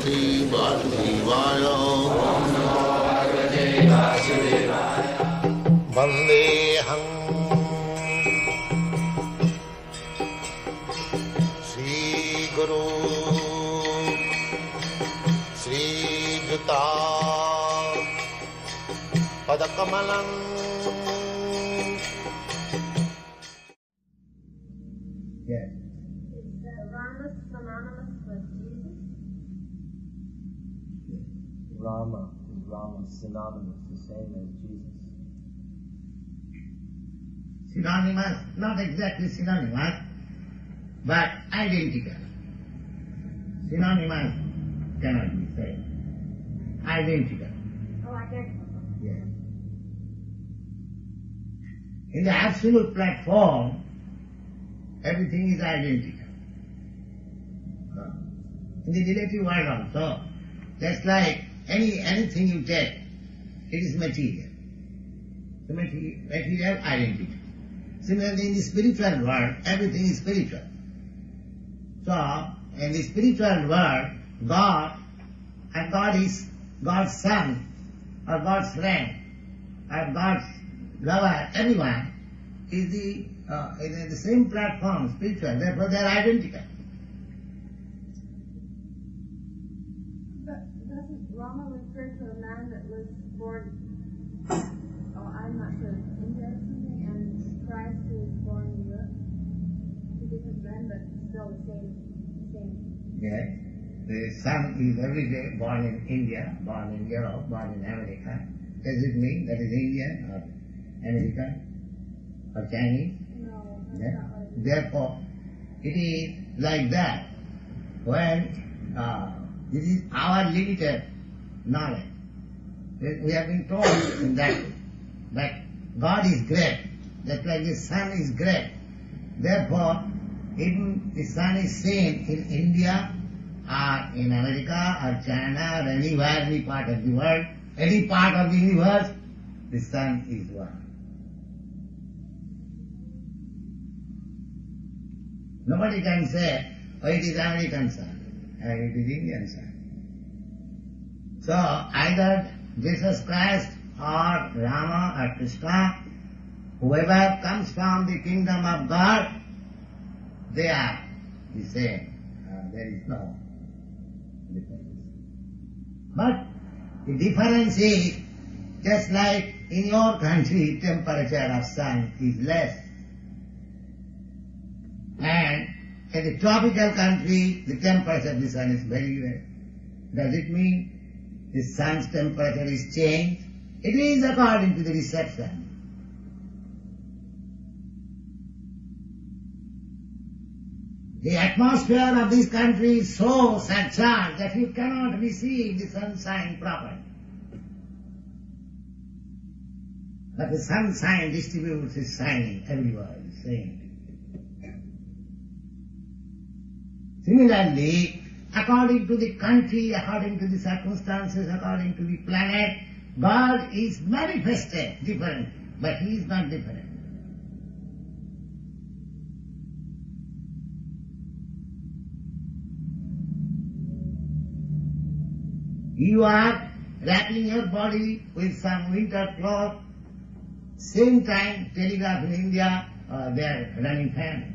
Shri Vasudevaya. Vandeham Shri Guru Shri Juta Padakamalam. Yes. Is Rama synonymous with Jesus? Rama is synonymous, the same as Jesus. Synonymous, not exactly synonymous, but identical. Synonymous cannot be said. Identical. Oh, identical. Yes. In the absolute platform, everything is identical. In the relative world also, just like anything you take, it is material. The material identity. Similarly, in the spiritual world, everything is spiritual. So, in the spiritual world, God, and God is God's son, or God's friend, or God's lover, everyone is in the same platform, spiritual. Therefore, they are identical. But doesn't Rama refer to a man that was born, I'm not sure, India or something, and Christ who was born in Europe? Two different men, but still the same. Yes. The son is every day born in India, born in Europe, born in America. Does it mean that is Indian or American or Chinese? No, that's Yeah. not what it is. Therefore, it is like that. When this is our limited knowledge, we have been told in that way, that God is great, just like the sun is great. Therefore, even the sun is seen in India or in America or China or anywhere, any part of the world, any part of the universe, the sun is one. Nobody can say, oh, it is American sun, or it is Indian sun. So, either Jesus Christ or Rama or Krishna, whoever comes from the kingdom of God, they are the same. There is no difference. But the difference is, just like in your country, temperature of sun is less. And in the tropical country, the temperature of the sun is very less. Does it mean the sun's temperature is changed? It is according to the reception. The atmosphere of this country is so surcharged that you cannot receive the sunshine properly. But the sunshine distributes its shining everywhere, the same. Similarly, according to the country, according to the circumstances, according to the planet, God is manifested differently, but He is not different. You are wrapping your body with some winter cloth, same time telegraph in India, they are running fan.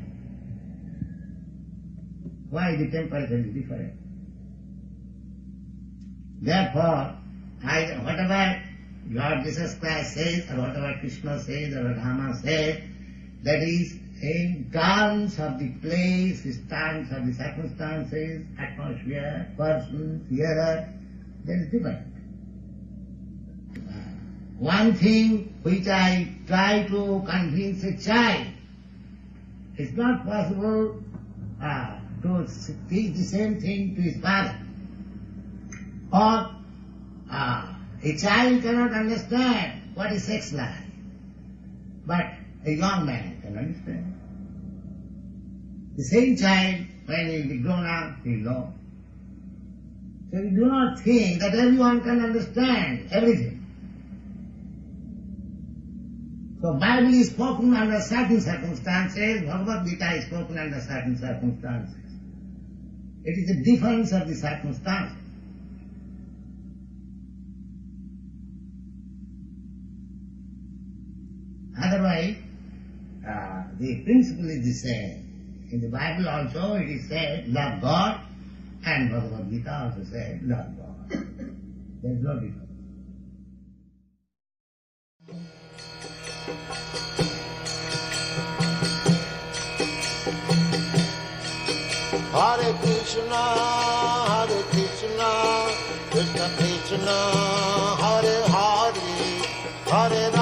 Why the temperature is different? Therefore, whatever Lord Jesus Christ says, or whatever Krishna says, or Rama says, that is in terms of the place, in terms of the circumstances, atmosphere, person, hearer, that is different. One thing which I try to convince a child, it's not possible to teach the same thing to his father. Or a child cannot understand what is sex life, but a young man can understand. The same child, when he will be grown up, he will know. So you do not think that everyone can understand everything. So Bible is spoken under certain circumstances, Bhagavad Gita is spoken under certain circumstances. It is a difference of the circumstances. the principle is the same. In the Bible also it is said, love God, and Bhagavad Gita also said, love God. There is no difference. Hare Krishna, Krishna Krishna, Hare Hare, Hare